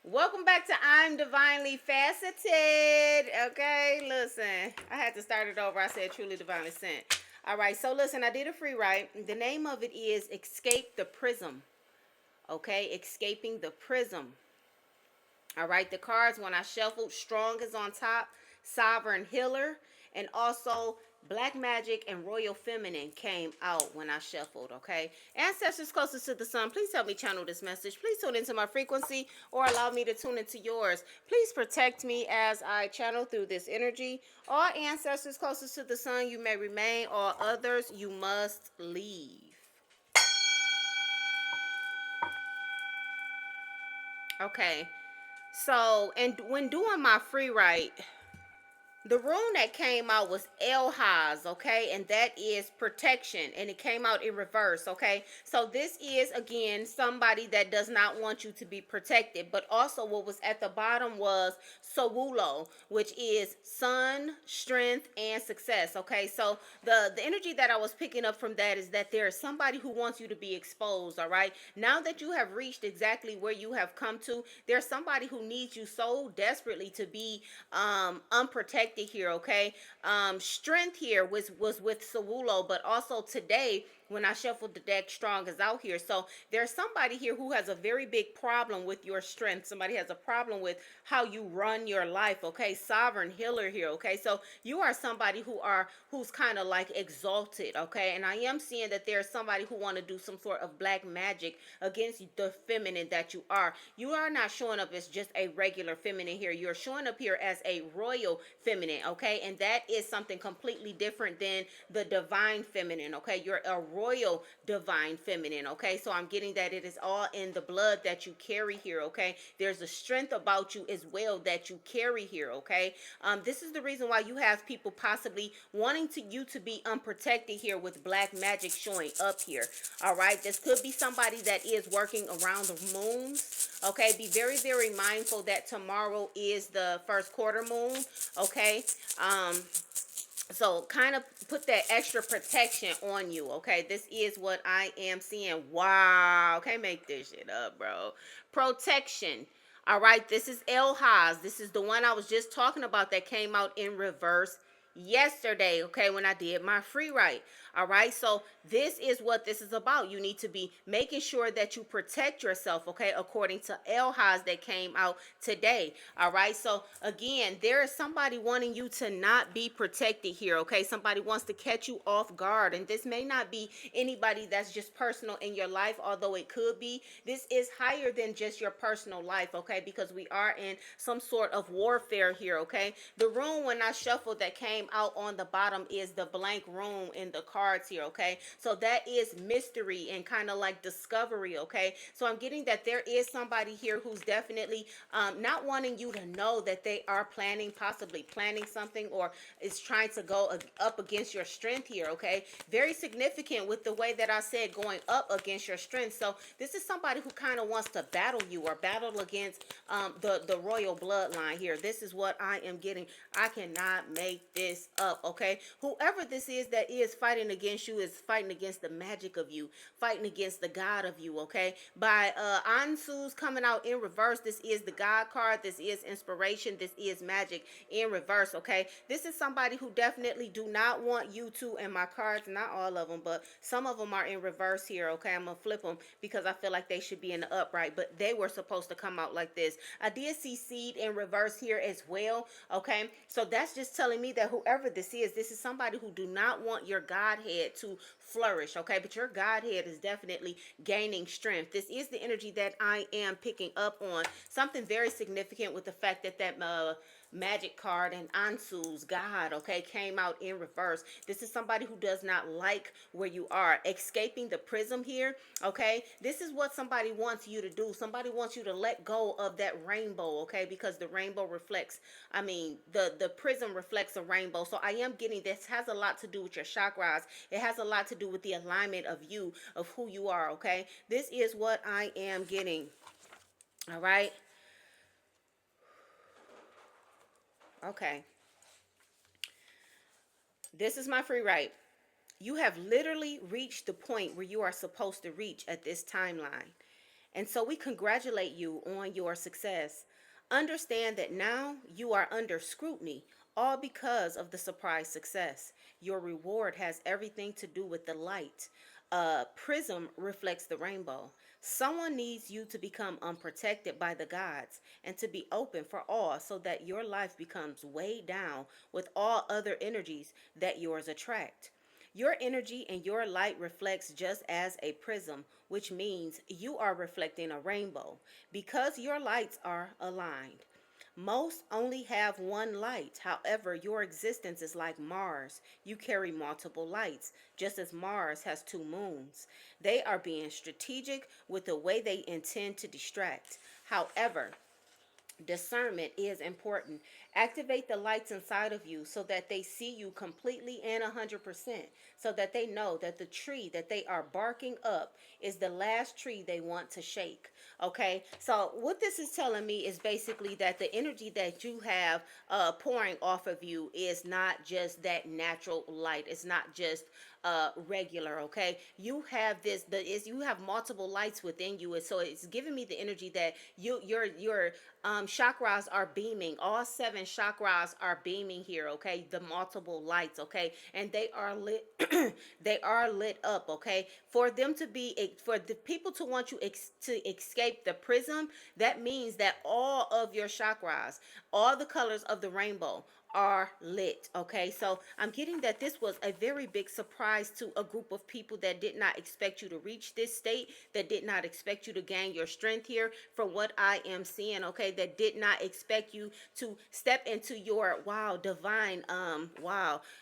Welcome back to I'm Divinely Faceted. Okay, listen, I had to start it over. I said truly divinely sent. All right, so listen, I did a free write. The name of it is Escape the Prism. Okay, Escaping the Prism. All right, the cards when I shuffled, Strong is on top, Sovereign Healer, and also Black Magic and Royal Feminine came out when I shuffled, okay? Ancestors closest to the sun, please help me channel this message. Please tune into my frequency or allow me to tune into yours. Please protect me as I channel through this energy. All ancestors closest to the sun, you may remain. All others, you must leave. Okay. So, and when doing my free write, the rune that came out was Elhaz, okay, and that is protection, and it came out in reverse, okay. So this is again somebody that does not want you to be protected, but also what was at the bottom was Sowulo, which is sun, strength, and success, okay. So the energy that I was picking up from that is that there is somebody who wants you to be exposed, all right. Now that you have reached exactly where you have come to, there's somebody who needs you so desperately to be unprotected here, okay. Strength here was with Sawulo, but also today when I shuffled the deck, Strong is out here. So there's somebody here who has a very big problem with your strength. Somebody has a problem with how you run your life, okay. Sovereign Healer here, okay. So you are somebody who's kind of like exalted, okay. And I am seeing that there's somebody who want to do some sort of black magic against the feminine that you are. You are not showing up as just a regular feminine here. You're showing up here as a royal feminine, okay. And that is something completely different than the divine feminine, okay. You're a royal divine feminine, okay. So I'm getting that it is all in the blood that you carry here, okay. There's a strength about you as well that you carry here, okay. This is the reason why you have people possibly wanting you to be unprotected here with black magic showing up here. All right, this could be somebody that is working around the moons. Okay, be very, very mindful that tomorrow is the first quarter moon. Okay, so kind of put that extra protection on you. Okay, this is what I am seeing. Wow, can't make this shit up, bro. Protection. All right, this is El Haz. This is the one I was just talking about that came out in reverse yesterday, okay, when I did my free write. All right, so this is what this is about. You need to be making sure that you protect yourself, okay, according to El Haz that came out today. All right, so again, there is somebody wanting you to not be protected here, okay. Somebody wants to catch you off guard, and this may not be anybody that's just personal in your life, although it could be. This is higher than just your personal life, okay, because we are in some sort of warfare here, okay. The rune when I shuffled that came out on the bottom is the blank rune in the cards here, okay. So that is mystery and kind of like discovery, okay. So I'm getting that there is somebody here who's definitely not wanting you to know that they are possibly planning something, or is trying to go up against your strength here, okay. Very significant with the way that I said going up against your strength. So this is somebody who kind of wants to battle you or battle against the royal bloodline here. This is what I am getting. I cannot make this up, okay. Whoever this is that is fighting against you is fighting against the magic of you, fighting against the God of you, okay. By Ansu's coming out in reverse, this is the God card, this is inspiration, this is magic in reverse, okay. This is somebody who definitely do not want you to, and my cards, not all of them, but some of them are in reverse here, okay. I'm gonna flip them because I feel like they should be in the upright, but they were supposed to come out like this. I did see seed in reverse here as well, okay. So that's just telling me that whoever this is somebody who do not want your Godhead to flourish, okay. But your Godhead is definitely gaining strength. This is the energy that I am picking up on. Something very significant with the fact that magic card and Ansu's God, okay, came out in reverse. This is somebody who does not like where you are. Escaping the prism here, okay. This is what somebody wants you to do. Somebody wants you to let go of that rainbow, okay, because the rainbow reflects, I mean, the prism reflects a rainbow. So I am getting this has a lot to do with your chakras. It has a lot to do with the alignment of you, of who you are, okay. This is what I am getting. All right. Okay. This is my free write. You have literally reached the point where you are supposed to reach at this timeline. And so we congratulate you on your success. Understand that now you are under scrutiny, all because of the surprise success. Your reward has everything to do with the light. Prism reflects the rainbow. Someone needs you to become unprotected by the gods and to be open for all so that your life becomes weighed down with all other energies that yours attract. Your energy and your light reflects just as a prism, which means you are reflecting a rainbow because your lights are aligned. Most only have one light. However, your existence is like Mars. You carry multiple lights, just as Mars has two moons. They are being strategic with the way they intend to distract. However, discernment is important. Activate the lights inside of you so that they see you completely and 100%, so that they know that the tree that they are barking up is the last tree they want to shake. Okay, so what this is telling me is basically that the energy that you have pouring off of you is not just that natural light. It's not just regular. Okay, you have this, the is you have multiple lights within you, and so it's giving me the energy that your chakras are beaming. All seven chakras are beaming here. Okay, the multiple lights. Okay, and they are lit. They are lit up. Okay, for them to be, for the people to want you to escape the prism, that means that all of your chakras, all the colors of the rainbow are lit. Okay, so I'm getting that this was a very big surprise to a group of people that did not expect you to reach this state, that did not expect you to gain your strength here, from what I am seeing. Okay, that did not expect you to step into your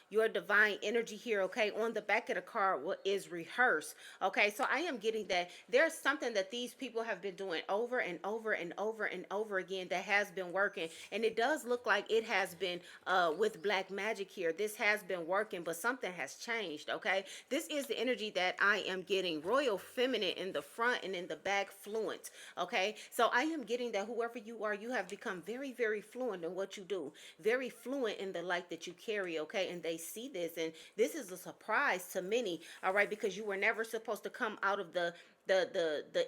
your divine energy here. Okay, on the back of the card, what is rehearse? Okay, so I am getting that there's something that these people have been doing over and over and over and over again that has been working, and it does look like it has been with black magic here. This has been working, but something has changed. Okay, this is the energy that I am getting. Royal feminine in the front and in the back, fluent. Okay, so I am getting that whoever you are, you have become very, very fluent in what you do, very fluent in the light that you carry. Okay, and they see this, and this is a surprise to many. All right, because you were never supposed to come out of the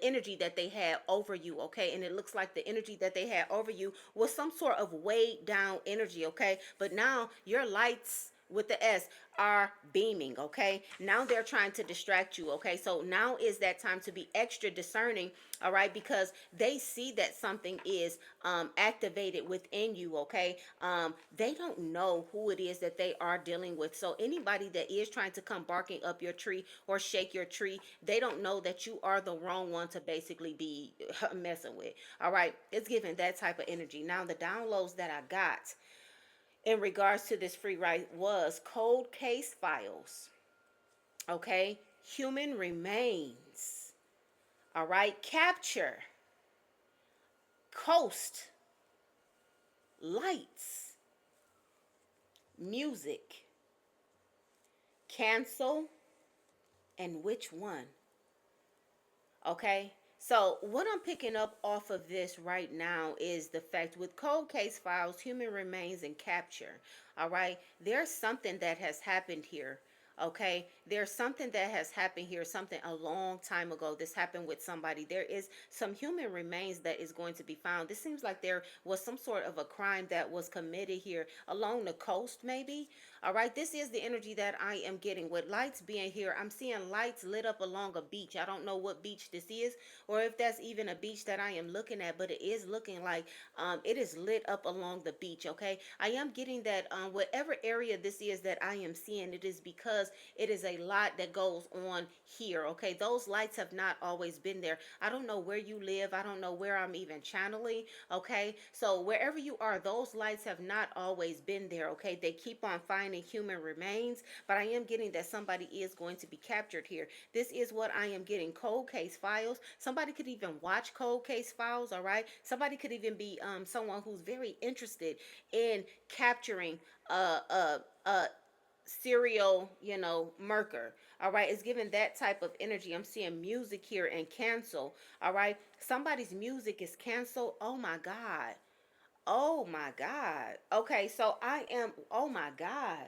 energy that they had over you. Okay, and it looks like the energy that they had over you was some sort of weighed down energy. Okay, but now your lights with the S are beaming. Okay, now they're trying to distract you. Okay, so now is that time to be extra discerning. All right, because they see that something is activated within you. Okay, they don't know who it is that they are dealing with. So anybody that is trying to come barking up your tree or shake your tree, they don't know that you are the wrong one to basically be messing with. All right, it's giving that type of energy. Now the downloads that I got in regards to this free write was cold case files. Okay, human remains. All right, capture, coast, lights, music, cancel, and which one? Okay, so what I'm picking up off of this right now is the fact with cold case files, human remains, and capture. All right, there's something that has happened here. Okay, there's something that has happened here, something a long time ago. This happened with somebody. There is some human remains that is going to be found. This seems like there was some sort of a crime that was committed here along the coast, maybe. All right, this is the energy that I am getting with lights being here. I'm seeing lights lit up along a beach. I don't know what beach this is, or if that's even a beach that I am looking at, but it is looking like it is lit up along the beach. Okay, I am getting that whatever area this is that I am seeing, it is because it is a lot that goes on here. Okay, those lights have not always been there. I don't know where you live. I don't know where I'm even channeling. Okay, so wherever you are, those lights have not always been there. Okay, they keep on finding human remains, but I am getting that somebody is going to be captured here. This is what I am getting. Cold case files. Somebody could even watch cold case files. All right, somebody could even be someone who's very interested in capturing a serial, murker. All right, it's giving that type of energy. I'm seeing music here and cancel. All right, somebody's music is canceled. Oh my God. Oh my God. Okay, so I am, oh my God.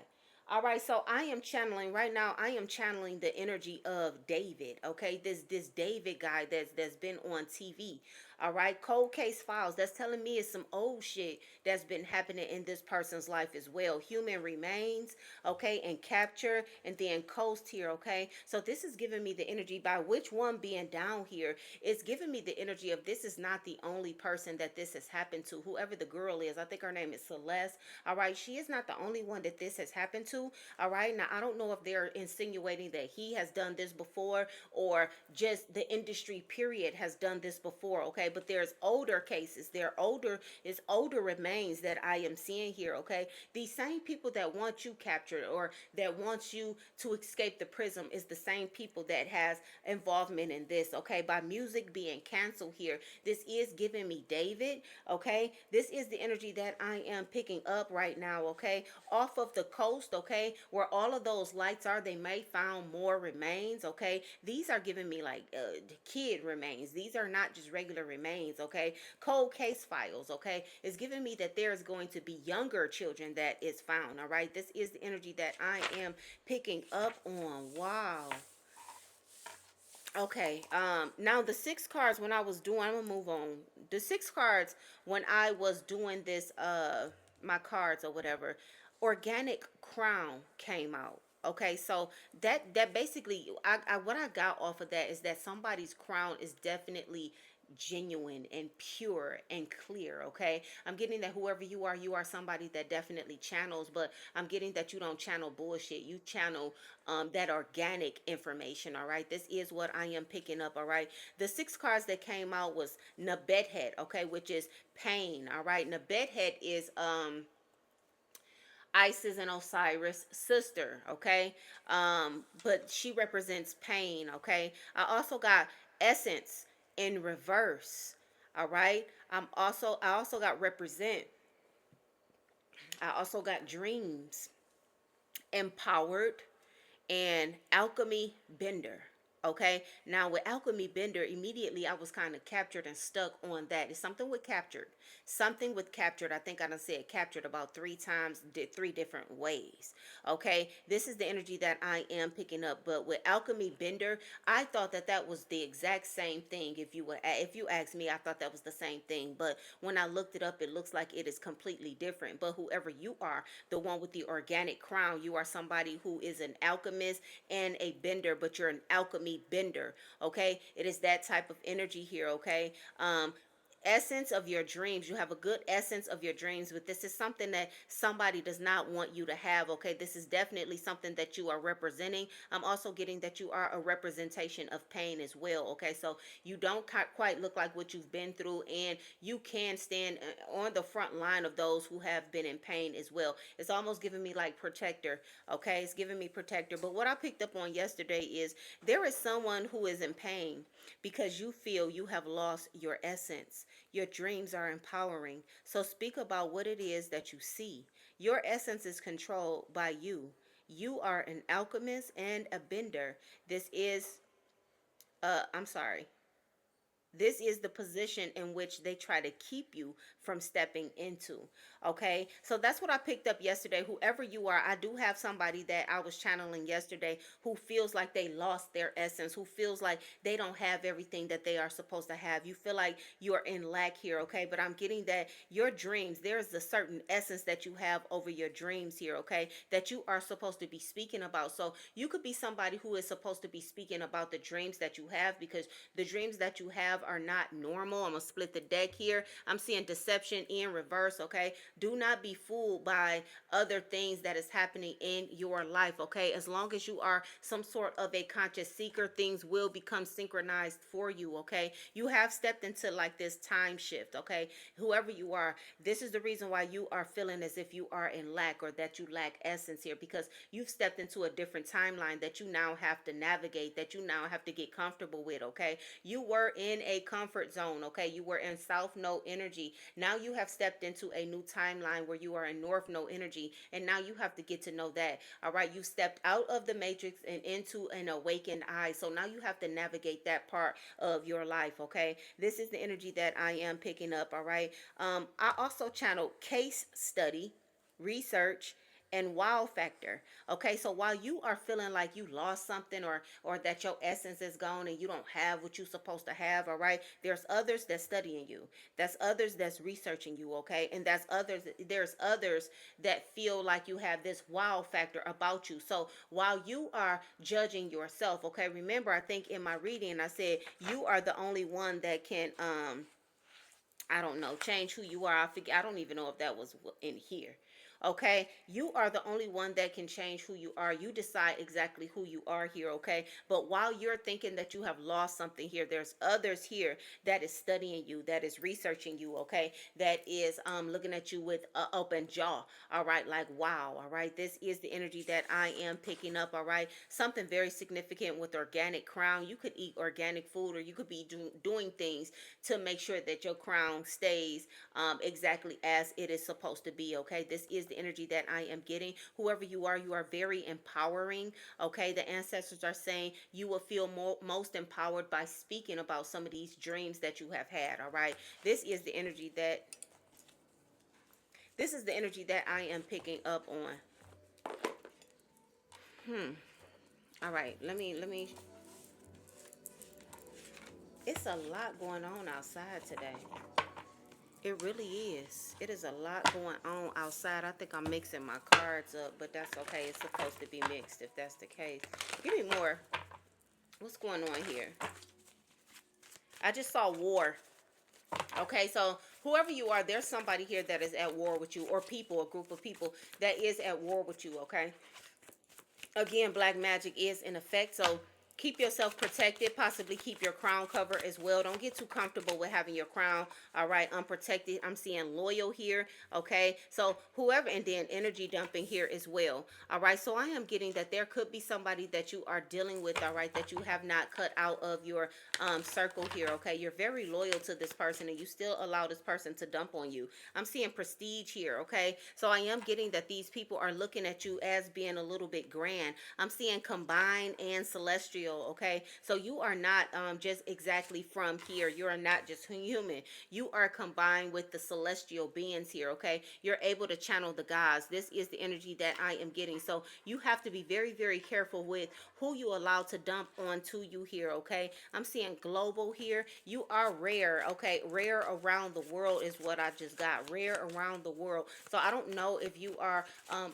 All right, so I am channeling right now. I am channeling the energy of David. Okay, this David guy that's been on TV. All right, cold case files. That's telling me it's some old shit that's been happening in this person's life as well. Human remains, okay, and capture, and then coast here. Okay, so this is giving me the energy by which one being down here. It's giving me the energy of this is not the only person that this has happened to. Whoever the girl is, I think her name is Celeste. All right, she is not the only one that this has happened to. All right, now I don't know if they're insinuating that he has done this before or just the industry period has done this before. Okay, but there's older cases. It's older remains that I am seeing here. Okay, these same people that want you captured or that wants you to escape the prism is the same people that has involvement in this. Okay, by music being canceled here, this is giving me David. Okay, this is the energy that I am picking up right now. Okay, off of the coast. Okay, where all of those lights are, they may found more remains. Okay, these are giving me like kid remains. These are not just regular remains. Okay, cold case files. Okay, it's giving me that there is going to be younger children that is found. All right, this is the energy that I am picking up on. Wow. Okay. Now the six cards when I was doing, I'm gonna move on. The six cards when I was doing this, my cards or whatever, organic crown came out. Okay, so that basically, I what I got off of that is that somebody's crown is definitely genuine and pure and clear. Okay, I'm getting that whoever you are somebody that definitely channels, but I'm getting that you don't channel bullshit. You channel that organic information. All right, this is what I am picking up. All right, the six cards that came out was Nabedhead. Okay, which is pain. All right, Nabedhead is Isis and Osiris sister. Okay, but she represents pain. Okay, I also got essence in reverse. All right, I also got represent. I also got dreams, empowered, and alchemy bender. Okay, now with alchemy bender, immediately I was kind of captured and stuck on that. It's something with captured, something with captured. I think I done said captured about three times, did three different ways. Okay, this is the energy that I am picking up. But with alchemy bender, I thought that that was the exact same thing. If you ask me, I thought that was the same thing. But when I looked it up, it looks like it is completely different. But whoever you are, the one with the organic crown, you are somebody who is an alchemist and a bender, but you're an alchemy bender. Okay, it is that type of energy here. Okay, essence of your dreams. You have a good essence of your dreams, but this is something that somebody does not want you to have. Okay, this is definitely something that you are representing. I'm also getting that you are a representation of pain as well. Okay, so you don't quite look like what you've been through, and you can stand on the front line of those who have been in pain as well. It's almost giving me like protector. Okay, it's giving me protector. But what I picked up on yesterday is there is someone who is in pain because you feel you have lost your essence. Your dreams are empowering. So speak about what it is that you see. Your essence is controlled by you. You are an alchemist and a bender. This is, I'm sorry. This is the position in which they try to keep you from stepping into. Okay, so that's what I picked up yesterday. Whoever you are, I do have somebody that I was channeling yesterday who feels like they lost their essence, who feels like they don't have everything that they are supposed to have. You feel like you are in lack here. Okay, but I'm getting that your dreams, there's a certain essence that you have over your dreams here. Okay, that you are supposed to be speaking about. So you could be somebody who is supposed to be speaking about the dreams that you have, because the dreams that you have are not normal. I'm gonna split the deck here. I'm seeing deception in reverse. Okay, do not be fooled by other things that is happening in your life. Okay, as long as you are some sort of a conscious seeker, things will become synchronized for you. Okay, you have stepped into like this time shift. Okay, whoever you are, this is the reason why you are feeling as if you are in lack or that you lack essence here, because you've stepped into a different timeline that you now have to navigate, that you now have to get comfortable with. Okay, you were in a comfort zone. Okay, you were in South Node energy. Now you have stepped into a new timeline where you are in North Node energy, and now you have to get to know that. All right, you stepped out of the matrix and into an awakened eye. So now you have to navigate that part of your life. Okay, this is the energy that I am picking up. All right, I also channeled case study, research, and wow factor. Okay, so while you are feeling like you lost something, or that your essence is gone and you don't have what you're supposed to have, all right, there's others that's studying you. That's others that's researching you, okay? And there's others that feel like you have this wow factor about you. So while you are judging yourself, okay, remember I think in my reading I said you are the only one that can I don't know, change who you are. I don't even know if that was in here. Okay, you are the only one that can change who you are. You decide exactly who you are here. Okay, but while you're thinking that you have lost something here, there's others here that is studying you, that is researching you. Okay, that is looking at you with an open jaw. All right, like wow. All right, this is the energy that I am picking up. All right, something very significant with organic crown. You could eat organic food, or you could be doing things to make sure that your crown stays exactly as it is supposed to be. Okay, this is the energy that I am getting. Whoever you are very empowering. Okay, the ancestors are saying you will feel most empowered by speaking about some of these dreams that you have had. All right, this is the energy that I am picking up on. All right, let me. It's a lot going on outside today. It really is. It is a lot going on outside. I think I'm mixing my cards up, but that's okay. It's supposed to be mixed if that's the case. Give me more. What's going on here? I just saw war. Okay, so whoever you are, there's somebody here that is at war with you, or people, a group of people that is at war with you, okay? Again, black magic is in effect, so keep yourself protected. Possibly keep your crown covered as well. Don't get too comfortable with having your crown, all right, unprotected. I'm seeing loyal here, okay? So whoever, and then energy dumping here as well, all right? So I am getting that there could be somebody that you are dealing with, all right, that you have not cut out of your circle here, okay? You're very loyal to this person, and you still allow this person to dump on you. I'm seeing prestige here, okay? So I am getting that these people are looking at you as being a little bit grand. I'm seeing combined and celestial, okay? So you are not just exactly from here. You are not just human. You are combined with the celestial beings here, okay? You're able to channel the gods. This is the energy that I am getting. So you have to be very, very careful with who you allow to dump onto you here, okay? I'm seeing global here. You are rare, okay? Rare around the world is what I just got. Rare around the world. So I don't know if you are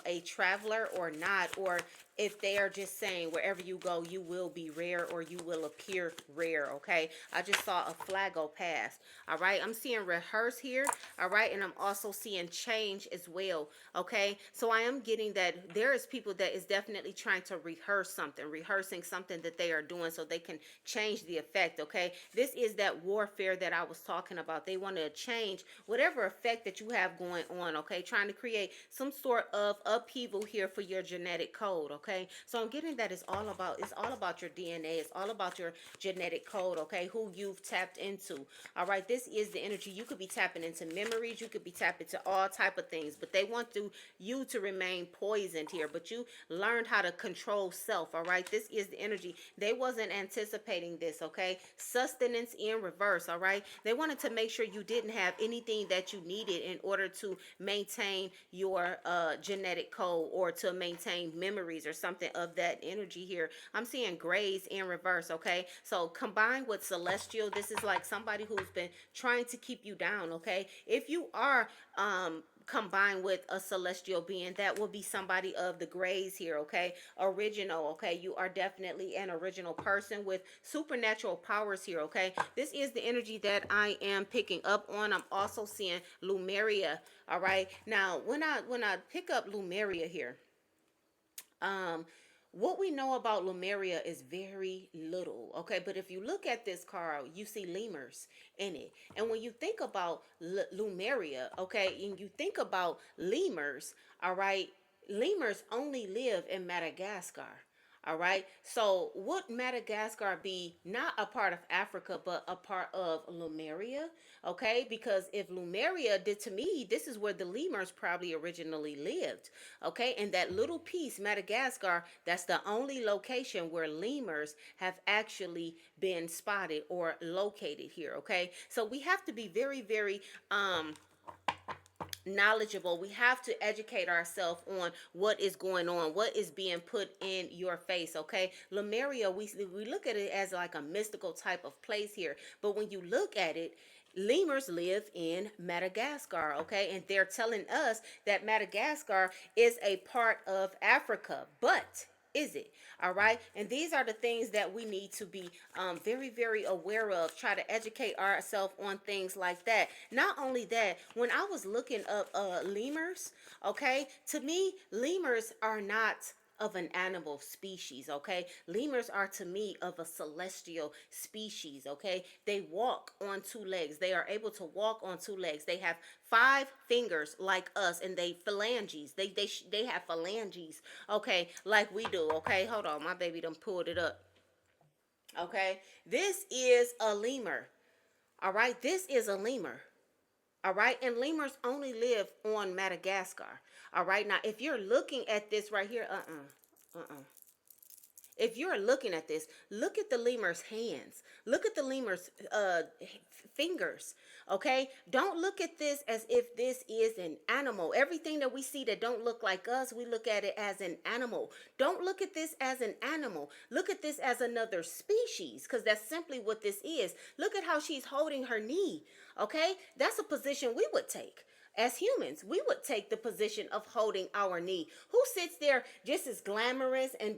a traveler or not, or if they are just saying wherever you go, you will be rare, or you will appear rare, okay? I just saw a flag go past, all right? I'm seeing rehearse here, all right? And I'm also seeing change as well, okay? So I am getting that there is people that is definitely trying to rehearse something, rehearsing something that they are doing so they can change the effect, okay? This is that warfare that I was talking about. They want to change whatever effect that you have going on, okay? Trying to create some sort of upheaval here for your genetic code, okay? So I'm getting that it's all about your DNA. It's all about your genetic code, okay? Who you've tapped into. All right, this is the energy. You could be tapping into memories. You could be tapping into all type of things, but they want you to remain poisoned here, but you learned how to control self. All right, this is the energy. They wasn't anticipating this, okay? Sustenance in reverse. All right, they wanted to make sure you didn't have anything that you needed in order to maintain your genetic code, or to maintain memories or something of that energy here. I'm seeing grays in reverse, okay? So combined with celestial, this is like somebody who's been trying to keep you down, okay? If you are combined with a celestial being, that will be somebody of the grays here, okay? Original, okay? You are definitely an original person with supernatural powers here, okay? This is the energy that I am picking up on. I'm also seeing Lumeria, all right? Now, when I pick up Lumeria here, um what we know about Lumeria is very little, okay? But if you look at this card, you see lemurs in it. And when you think about Lumeria, okay, and you think about lemurs, all right, lemurs only live in Madagascar. All right. So would Madagascar be not a part of Africa, but a part of Lumeria? Okay. Because if Lumeria did, to me, this is where the lemurs probably originally lived. Okay. And that little piece, Madagascar, that's the only location where lemurs have actually been spotted or located here. Okay. So we have to be very, very knowledgeable. We have to educate ourselves on what is going on, what is being put in your face. Okay, Lemuria, we look at it as like a mystical type of place here, but when you look at it, lemurs live in Madagascar, okay? And they're telling us that Madagascar is a part of Africa, but is it? All right. And these are the things that we need to be very, very aware of. Try to educate ourselves on things like that. Not only that, when I was looking up lemurs, okay, to me, lemurs are not of an animal species, okay? Lemurs are to me of a celestial species, okay? They walk on two legs. They are able to walk on two legs. They have five fingers like us, and they phalanges. They have phalanges, okay, like we do, okay? Hold on, my baby done pulled it up. Okay? This is a lemur. All right? This is a lemur. All right, and lemurs only live on Madagascar. All right, now if you're looking at this right here, if you're looking at this, look at the lemur's hands. Look at the lemur's fingers. Okay? Don't look at this as if this is an animal. Everything that we see that don't look like us, we look at it as an animal. Don't look at this as an animal. Look at this as another species, because that's simply what this is. Look at how she's holding her knee. Okay? That's a position we would take. As humans, we would take the position of holding our knee. Who sits there just as glamorous and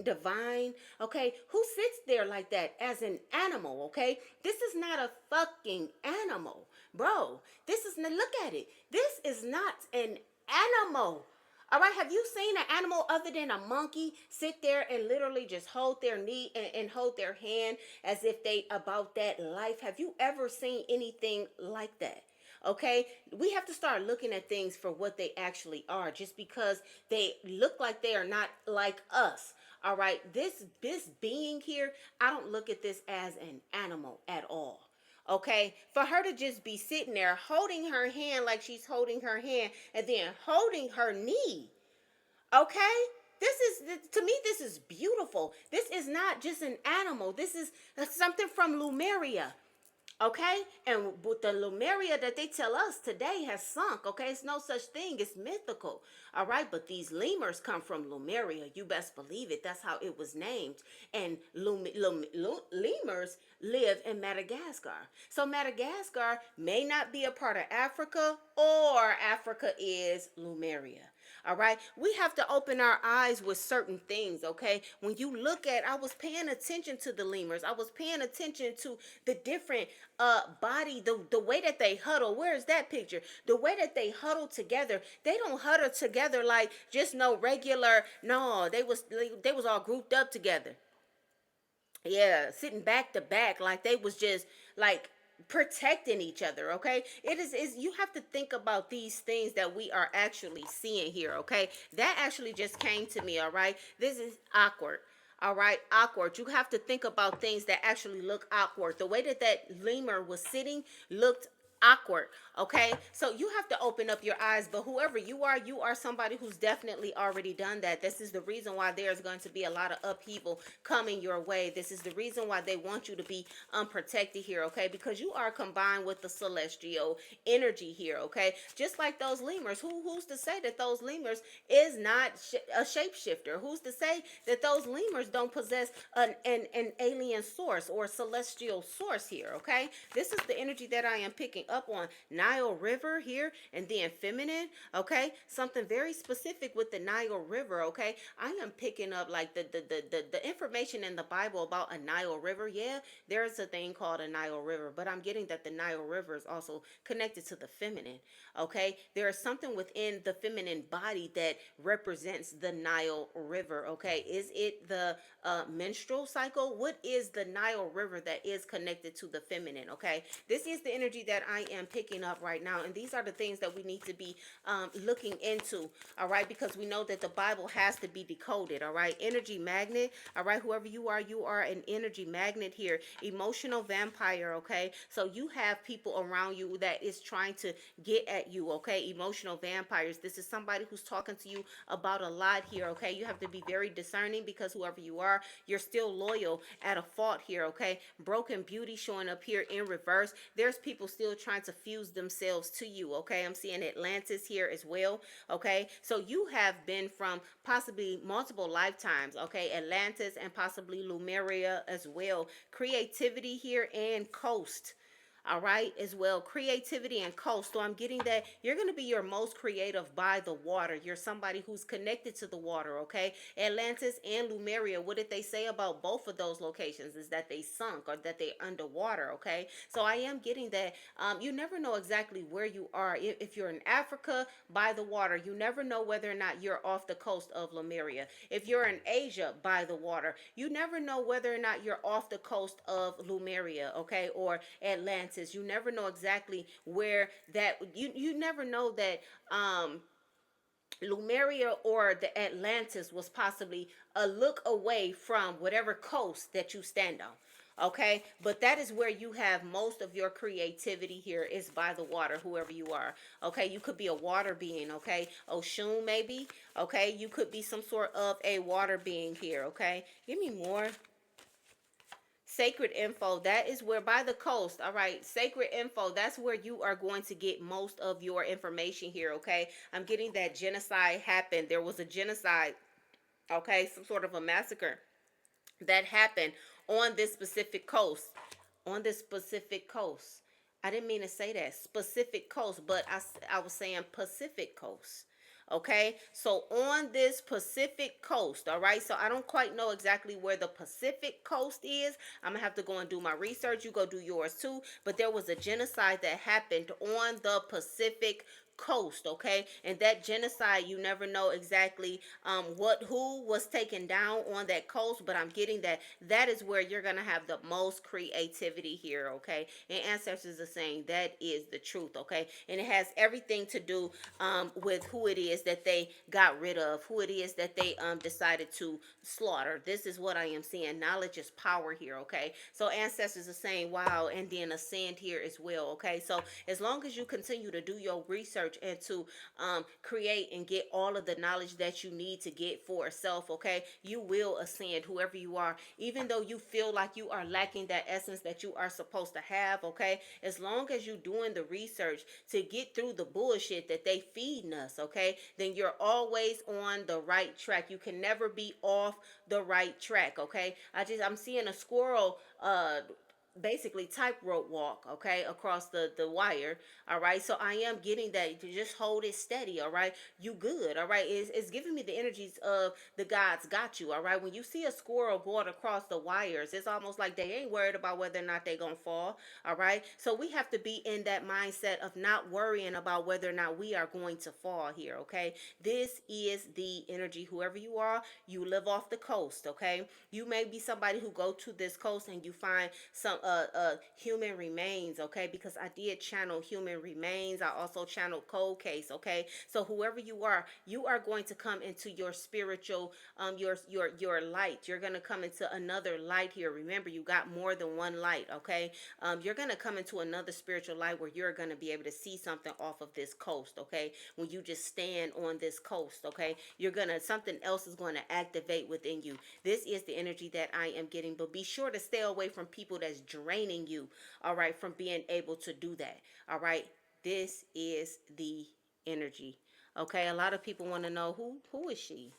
divine? Okay, who sits there like that as an animal? Okay, this is not a fucking animal, bro. This is not. Look at it. This is not an animal. All right, have you seen an animal other than a monkey sit there and literally just hold their knee and hold their hand as if they about that life? Have you ever seen anything like that? Okay, we have to start looking at things for what they actually are, just because they look like they are not like us. All right, this being here, I don't look at this as an animal at all. Okay, for her to just be sitting there holding her hand like she's holding her hand and then holding her knee. Okay, this is, to me, this is beautiful. This is not just an animal. This is something from Lemuria. Okay, and with the Lemuria that they tell us today has sunk. Okay, it's no such thing. It's mythical. All right, but these lemurs come from Lemuria. You best believe it. That's how it was named. And lemurs live in Madagascar. So Madagascar may not be a part of Africa, or Africa is Lemuria. All right, we have to open our eyes with certain things. Okay, when you look at, I was paying attention to the lemurs. I was paying attention to the different body, the way that they huddle. Where is that picture? The way that they huddle together. They don't huddle together like just no regular. No, they was all grouped up together. Yeah, sitting back to back like they was just like protecting each other. Okay, it is you have to think about these things that we are actually seeing here. Okay, that actually just came to me. All right, this is awkward. All right, awkward. You have to think about things that actually look awkward. The way that lemur was sitting looked awkward. Okay, so you have to open up your eyes. But whoever you are somebody who's definitely already done that. This is the reason why there's going to be a lot of upheaval coming your way. This is the reason why they want you to be unprotected here. Okay, because you are combined with the celestial energy here. Okay, just like those lemurs. Who's to say that those lemurs is not a shapeshifter? Who's to say that those lemurs don't possess an alien source or celestial source here? Okay, this is the energy that I am picking up on. Nile River here, and then feminine. Okay, something very specific with the Nile River. Okay, I am picking up like the information in the Bible about a Nile River. Yeah, there's a thing called a Nile River, but I'm getting that the Nile River is also connected to the feminine. Okay, there is something within the feminine body that represents the Nile River. Okay, is it the menstrual cycle? What is the Nile River that is connected to the feminine? Okay, this is the energy that I am picking up right now, and these are the things that we need to be looking into. All right, because we know that the Bible has to be decoded. All right, energy magnet. All right, whoever you are an energy magnet here. Emotional vampire. Okay, so you have people around you that is trying to get at you. Okay, emotional vampires. This is somebody who's talking to you about a lot here. Okay, you have to be very discerning, because whoever you are, you're still loyal at a fault here. Okay, broken beauty showing up here in reverse. There's people still trying to fuse themselves to you, okay? I'm seeing Atlantis here as well, okay? So you have been from possibly multiple lifetimes, okay? Atlantis and possibly Lemuria as well. Creativity here and coast, all right, as well, creativity and coast. So I'm getting that you're going to be your most creative by the water. You're somebody who's connected to the water, okay? Atlantis and Lemuria, what did they say about both of those locations? Is that they sunk or that they underwater, okay? So I am getting that you never know exactly where you are. If you're in Africa by the water, you never know whether or not you're off the coast of Lemuria. If you're in Asia by the water, you never know whether or not you're off the coast of Lemuria, okay, or Atlantis. You never know exactly where that you never know that Lemuria or the Atlantis was possibly a look away from whatever coast that you stand on. Okay, but that is where you have most of your creativity here is by the water, whoever you are. Okay, you could be a water being, okay, Oshun maybe. Okay, you could be some sort of a water being here. Okay, give me more. Sacred info, that is where by the coast, all right, sacred info, that's where you are going to get most of your information here, okay? I'm getting that genocide happened. There was a genocide, okay, some sort of a massacre that happened on this specific coast, on this specific coast. I didn't mean to say that specific coast, but I was saying Pacific coast. Okay, so on this Pacific coast, all right, so I don't quite know exactly where the Pacific coast is. I'm gonna have to go and do my research. You go do yours too. But there was a genocide that happened on the Pacific coast, okay, and that genocide, you never know exactly who was taken down on that coast, but I'm getting that that is where you're gonna have the most creativity here, okay? And ancestors are saying that is the truth, okay? And it has everything to do with who it is that they got rid of, who it is that they decided to slaughter. This is what I am seeing. Knowledge is power here, okay? So ancestors are saying wow, and then ascend here as well, okay? So as long as you continue to do your research and to create and get all of the knowledge that you need to get for self, okay, you will ascend, whoever you are, even though you feel like you are lacking that essence that you are supposed to have, okay, as long as you doing the research to get through the bullshit that they feeding us, okay, then you're always on the right track. You can never be off the right track, okay? I'm seeing a squirrel basically tightrope walk, okay, across the wire. All right, so I am getting that to just hold it steady. All right, you good. All right, it's giving me the energies of the gods got you. All right, when you see a squirrel going across the wires, it's almost like they ain't worried about whether or not they gonna fall. All right, so we have to be in that mindset of not worrying about whether or not we are going to fall here. Okay, this is the energy. Whoever you are, you live off the coast. Okay, you may be somebody who go to this coast and you find some human remains, okay, because I did channel human remains. I also channeled cold case, okay? So whoever you are going to come into your spiritual your light. You're going to come into another light here. Remember, you got more than one light, okay? You're going to come into another spiritual light where you're going to be able to see something off of this coast, okay? When you just stand on this coast, okay? Something else is going to activate within you. This is the energy that I am getting, but be sure to stay away from people that's draining you, all right, from being able to do that, all right? This is the energy, okay? A lot of people want to know who is she?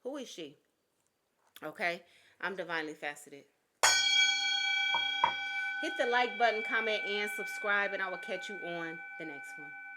Who is she? Okay? I'm divinely faceted. Hit the like button, comment, and subscribe, and I will catch you on the next one.